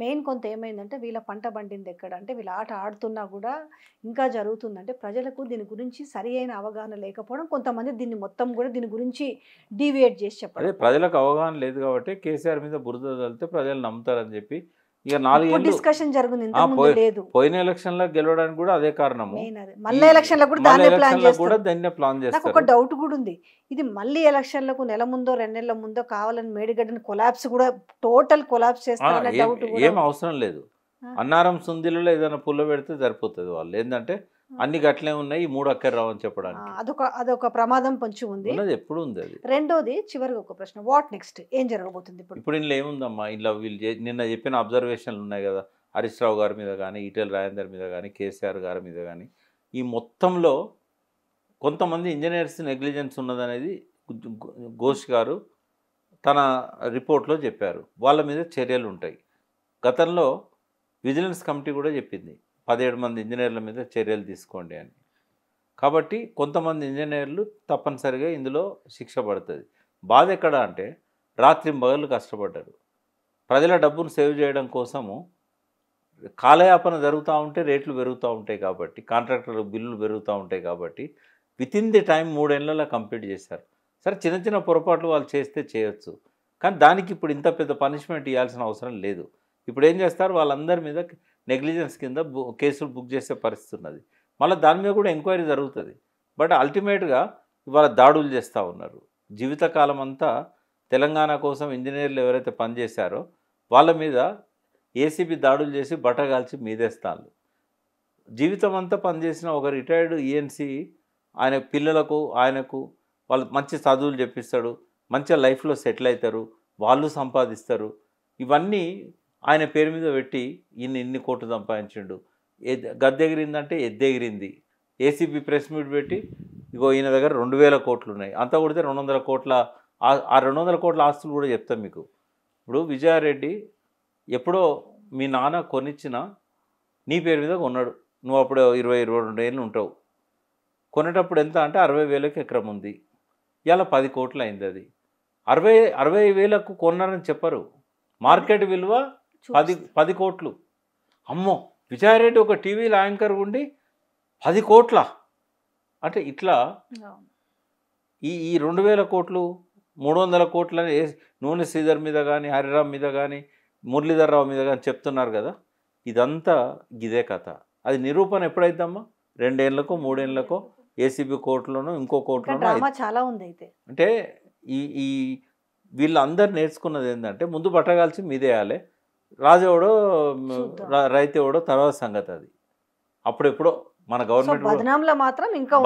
Main కొంత ఏమైందంటే వీళ్ళ పంట పండింది ఎక్కడ అంటే వీళ్ళ ఆట ఆడుతున్నా కూడా ఇంకా జరుగుతుందంటే ప్రజలకు దీని గురించి సరి అయిన అవగాహన లేకపోవడం, కొంతమంది దీన్ని మొత్తం కూడా దీని గురించి డీవియేట్ చేసి అదే చెప్పడం. ప్రజలకు అవగాహన లేదు కాబట్టి కేసీఆర్ మీద బురద చల్లితే ప్రజలు నమ్ముతారని చెప్పి ఇక 4 ఇప్పుడు ఏళ్ళు డిస్కషన్ జరుగుతుంది, ఇంతకు ముందు పోయి లేదు. పోయిన ఎలక్షన్లో గెలవడానికి కూడా అదే కారణము. మెయిన్ అది ఈ మళ్ళీ ఎలక్షన్లకు కూడా మళ్ళీ దాన్నే ప్లాన్ ఎలక్షన్లకు కూడా చేస్తారు. దాన్నే ప్లాన్ నాకు ఒక చేస్తారు. డౌట్ కూడా ఉంది. ఇది మళ్ళీ ఎలక్షన్లకు నెల ముందో 2 నెలల ముందో కావాలని మేడిగడ్డని కొలాప్స్ కూడా టోటల్ కొలాప్స్ చేస్తారనే ఏం డౌట్ కూడా ఏం ఉంది. అవసరం లేదు. ఆ, అన్నారం సుందిలో ఏదైనా పుల్ల పెడితే సరిపోతుంది. వాళ్ళు ఏంటంటే ఆ, అన్ని గట్లే ఉన్నాయి, ఈ 3 అక్కర రావు అని ఆ, చెప్పడానికి అదొక ప్రమాదం పొంచి ఉంది. ఉన్నది. ఎప్పుడు ఉంది అది. రెండోది చివరిగా ఒక ప్రశ్న, వాట్ నెక్స్ట్, ఏం జరగబోతుంది ఇప్పుడు? ఇప్పుడు ఇందులో ఏముందమ్మా, ఇంట్లో వీళ్ళు నిన్న చెప్పిన అబ్జర్వేషన్లు ఉన్నాయి కదా, హరీష్ రావు గారి మీద కానీ, ఈటెల రాజేందర్ మీద కానీ, కేసీఆర్ గారి మీద కానీ, ఈ మొత్తంలో కొంతమంది ఇంజనీర్స్ నెగ్లిజెన్స్ ఉన్నదనేది ఘోష్ గారు తన రిపోర్ట్లో చెప్పారు. వాళ్ళ మీద చర్యలు ఉంటాయి. గతంలో విజిలెన్స్ కమిటీ కూడా చెప్పింది 17 మంది ఇంజనీర్ల మీద చర్యలు తీసుకోండి అని. కాబట్టి కొంతమంది ఇంజనీర్లు తప్పనిసరిగా ఇందులో శిక్ష పడుతుంది. బాధ ఎక్కడ అంటే రాత్రింబగళ్ళు కష్టపడ్డారు. ప్రజల డబ్బును సేవ్ చేయడం కోసము కాలయాపన జరుగుతూ ఉంటే రేట్లు పెరుగుతూ ఉంటాయి కాబట్టి, కాంట్రాక్టర్ బిల్లులు పెరుగుతూ ఉంటాయి కాబట్టి వితిన్ ది టైం 3 ఏళ్లలో కంప్లీట్ చేశారు. సరే, చిన్న చిన్న పొరపాట్లు వాళ్ళు చేస్తే చేయొచ్చు, కానీ దానికి ఇప్పుడు ఇంత పెద్ద పనిష్మెంట్ ఇవ్వాల్సిన అవసరం లేదు. ఇప్పుడు ఏం చేస్తారు, వాళ్ళందరి మీద నెగ్లిజెన్స్ కింద కేసులు బుక్ చేసే పరిస్థితి ఉన్నది. మళ్ళీ దాని మీద కూడా ఎంక్వైరీ జరుగుతుంది. బట్ అల్టిమేట్గా ఇవాళ దాడులు చేస్తూ ఉన్నారు. జీవితకాలం అంతా తెలంగాణ కోసం ఇంజనీర్లు ఎవరైతే పనిచేశారో వాళ్ళ మీద ఏసీబీ దాడులు చేసి బట్టగాల్చి మీదేస్తాను. జీవితం అంతా పనిచేసిన ఒక రిటైర్డ్ ఈఎన్సీ ఆయన పిల్లలకు ఆయనకు వాళ్ళు మంచి చదువులు చెప్పిస్తాడు, మంచిగా లైఫ్లో సెటిల్ అవుతారు, వాళ్ళు సంపాదిస్తారు. ఇవన్నీ ఆయన పేరు మీద పెట్టి ఇన్ని కోట్లు సంపాదించిండు. గద్దెగిరిందంటే ఎద్దెగిరింది. ఏసీబీ ప్రెస్ మీట్ పెట్టి ఇగో ఈయన దగ్గర 2000 కోట్లు ఉన్నాయి, అంతా కొడితే 200 కోట్ల, ఆ 200 కోట్ల ఆస్తులు కూడా చెప్తాం మీకు. ఇప్పుడు విజయారెడ్డి ఎప్పుడో మీ నాన్న కొనిచ్చిన నీ పేరు మీద కొన్నాడు. నువ్వు అప్పుడు 22 ఏళ్ళు ఉంటావు. కొనేటప్పుడు ఎంత అంటే 60,000కి ఎకరం ఉంది. ఇలా 10 కోట్లు అయింది. అది 60,000కు కొన్నారని చెప్పరు. మార్కెట్ విలువ 10 కోట్లు. అమ్మో, విజయారెడ్డి ఒక టీవీలో యాంకర్ ఉండి 10 కోట్ల అంటే ఇట్లా ఈ 2,000 కోట్లు 300 కోట్లని నూనె శ్రీధర్ మీద కానీ, హరిరామ్ మీద కానీ, మురళీధర్ రావు మీద కానీ చెప్తున్నారు కదా. ఇదంతా ఇదే కథ. అది నిరూపణ ఎప్పుడైద్దమ్మా? 2 ఏళ్ళకో 3 ఏళ్ళకో ఏసీబీ కోర్టులోనో ఇంకో కోర్టులోనో చాలా ఉంది. అయితే అంటే ఈ వీళ్ళందరూ నేర్చుకున్నది ఏంటంటే ముందు బట్టగాల్చి మీదేయాలి, రాజెవడో రైతు ఎవడో తర్వాత సంగతి. అది అప్పుడెప్పుడో మన గవర్నమెంట్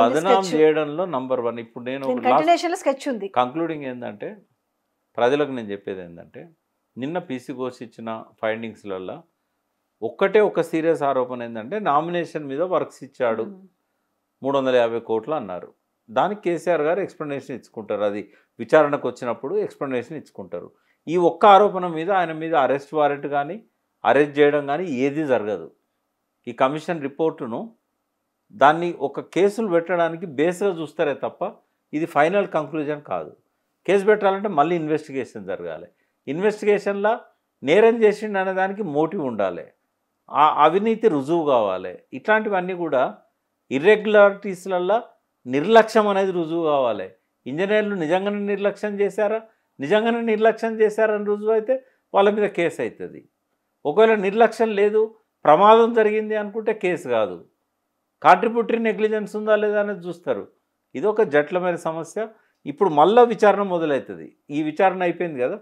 బదనాం చేయడంలో నంబర్ 1. ఇప్పుడు నేను కంక్లూడింగ్ ఏంటంటే ప్రజలకు నేను చెప్పేది ఏంటంటే, నిన్న పీసీ ఘోష్ ఇచ్చిన ఫైండింగ్స్లలో ఒక సీరియస్ ఆరోపణ ఏంటంటే నామినేషన్ మీద వర్క్స్ ఇచ్చాడు 350 కోట్లు అన్నారు. దానికి కేసీఆర్ గారు ఎక్స్ప్లెనేషన్ ఇచ్చుకుంటారు. అది విచారణకు వచ్చినప్పుడు ఎక్స్ప్లెనేషన్ ఇచ్చుకుంటారు. ఈ ఒక్క ఆరోపణ మీద ఆయన మీద అరెస్ట్ వారెంట్ కానీ అరెస్ట్ చేయడం కానీ ఏది జరగదు. ఈ కమిషన్ రిపోర్టును దాన్ని ఒక కేసులు పెట్టడానికి బేస్గా చూస్తారే తప్ప ఇది ఫైనల్ కంక్లూజన్ కాదు. కేసు పెట్టాలంటే మళ్ళీ ఇన్వెస్టిగేషన్ జరగాలి. ఇన్వెస్టిగేషన్లో నేరం చేసిండు అనే దానికి మోటివ్ ఉండాలి, ఆ అవినీతి రుజువు కావాలి. ఇట్లాంటివన్నీ కూడా ఇర్రెగ్యులారిటీస్లల్లో నిర్లక్ష్యం అనేది రుజువు కావాలి. ఇంజనీర్లు నిజంగానే నిర్లక్ష్యం చేశారని రుజువు అయితే వాళ్ళ మీద కేసు అవుతుంది. ఒకవేళ నిర్లక్ష్యం లేదు, ప్రమాదం జరిగింది అనుకుంటే కేసు కాదు, కాంట్రిబ్యూటరీ నెగ్లిజెన్స్ ఉందా లేదా అనేది చూస్తారు. ఇది ఒక జటిలమైన సమస్య. ఇప్పుడు మళ్ళీ విచారణ మొదలవుతుంది. ఈ విచారణ అయిపోయింది కదా,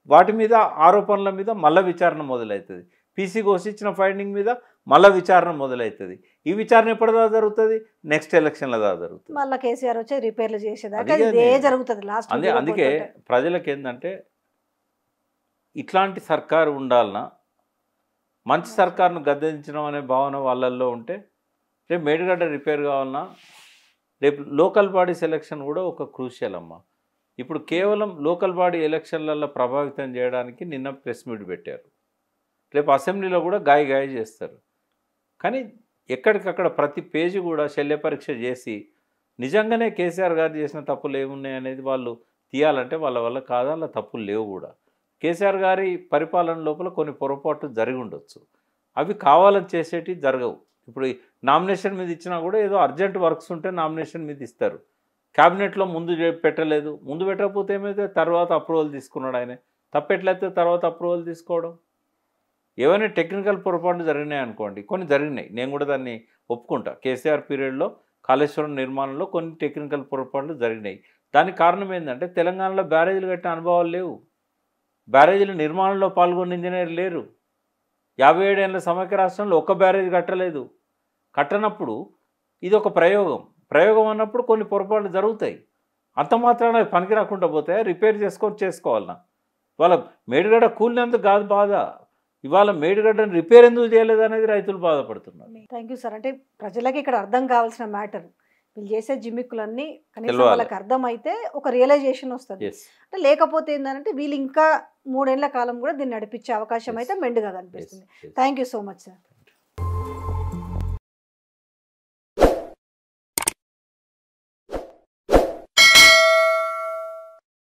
వాటి మీద ఆరోపణల మీద మళ్ళీ విచారణ మొదలవుతుంది. పీసీ ఘోష్ ఇచ్చిన ఫైండింగ్ మీద మళ్ళీ విచారణ మొదలవుతుంది. ఈ విచారణ ఎప్పటిదా జరుగుతుంది? నెక్స్ట్ ఎలక్షన్ల దాకా జరుగుతుంది. మళ్ళీ కేసీఆర్ వచ్చి రిపేర్లు చేసేదాకా ఇదే జరుగుతుంది లాస్ట్. అందుకే ప్రజలకు ఏంటంటే ఇట్లాంటి సర్కారు ఉండాలన్నా, మంచి సర్కారును గద్దెదించడం అనే భావన వాళ్ళల్లో ఉంటే రేపు మేడిగడ్డ రిపేర్ కావాలన్నా, రేపు లోకల్ బాడీ సెలక్షన్ కూడా ఒక క్రూషియల్ అమ్మ. ఇప్పుడు కేవలం లోకల్ బాడీ ఎలక్షన్లలో ప్రభావితం చేయడానికి నిన్న ప్రెస్ మీట్ పెట్టారు. రేపు అసెంబ్లీలో కూడా గాయ చేస్తారు. కానీ ఎక్కడికక్కడ ప్రతి పేజీ కూడా శల్య పరీక్ష చేసి నిజంగానే కేసీఆర్ గారు చేసిన తప్పులు ఏమున్నాయి అనేది వాళ్ళు తీయాలంటే వాళ్ళ వల్ల కాదు, అలా తప్పులు లేవు కూడా. కేసీఆర్ గారి పరిపాలన లోపల కొన్ని పొరపాట్లు జరిగి ఉండొచ్చు, అవి కావాలని చేసేటి జరగవు. ఇప్పుడు నామినేషన్ మీద ఇచ్చినా కూడా ఏదో అర్జెంట్ వర్క్స్ ఉంటే నామినేషన్ మీద ఇస్తారు. క్యాబినెట్లో ముందు పెట్టలేదు, ముందు పెట్టకపోతే ఏమైతే తర్వాత అప్రూవల్ తీసుకున్నాడు ఆయన. తప్పెట్లయితే తర్వాత అప్రూవల్ తీసుకోవడం. ఏవైనా టెక్నికల్ పొరపాట్లు జరిగినాయి అనుకోండి, కొన్ని జరిగినాయి, నేను కూడా దాన్ని ఒప్పుకుంటా. కేసీఆర్ పీరియడ్లో కాళేశ్వరం నిర్మాణంలో కొన్ని టెక్నికల్ పొరపాట్లు జరిగినాయి. దానికి కారణం ఏంటంటే తెలంగాణలో బ్యారేజీలు కట్టిన అనుభవాలు లేవు, బ్యారేజీల నిర్మాణంలో పాల్గొన్న ఇంజనీర్ లేరు. 57 ఏళ్ళ సమైక్య రాష్ట్రంలో ఒక్క బ్యారేజ్ కట్టలేదు. కట్టనప్పుడు ఇది ఒక ప్రయోగం అన్నప్పుడు కొన్ని పొరపాట్లు జరుగుతాయి. అంత మాత్రాన పనికి రాకుండా పోతే రిపేర్ చేసుకోవాలన్నా. వాళ్ళ మేడిగడ్డ కూలినందుకు కాదు బాధ, ఇవాళ మేడిగడ్డను రిపేర్ ఎందుకు చేయలేదు అనేది రైతులు బాధపడుతున్నారు. Thank you sir. అంటే ప్రజలకి ఇక్కడ అర్థం కావాల్సిన మ్యాటర్, వీళ్ళు చేసే జిమ్మిక్కులన్నీ కనీసం వాళ్ళకి అర్థమైతే ఒక రియలైజేషన్ వస్తుంది. అంటే లేకపోతే ఏంటంటే వీళ్ళు ఇంకా 3 ఏళ్ల కాలం కూడా దీన్ని నడిపించే అవకాశం అయితే మెండుగా కనిపిస్తుంది. Thank you so much sir.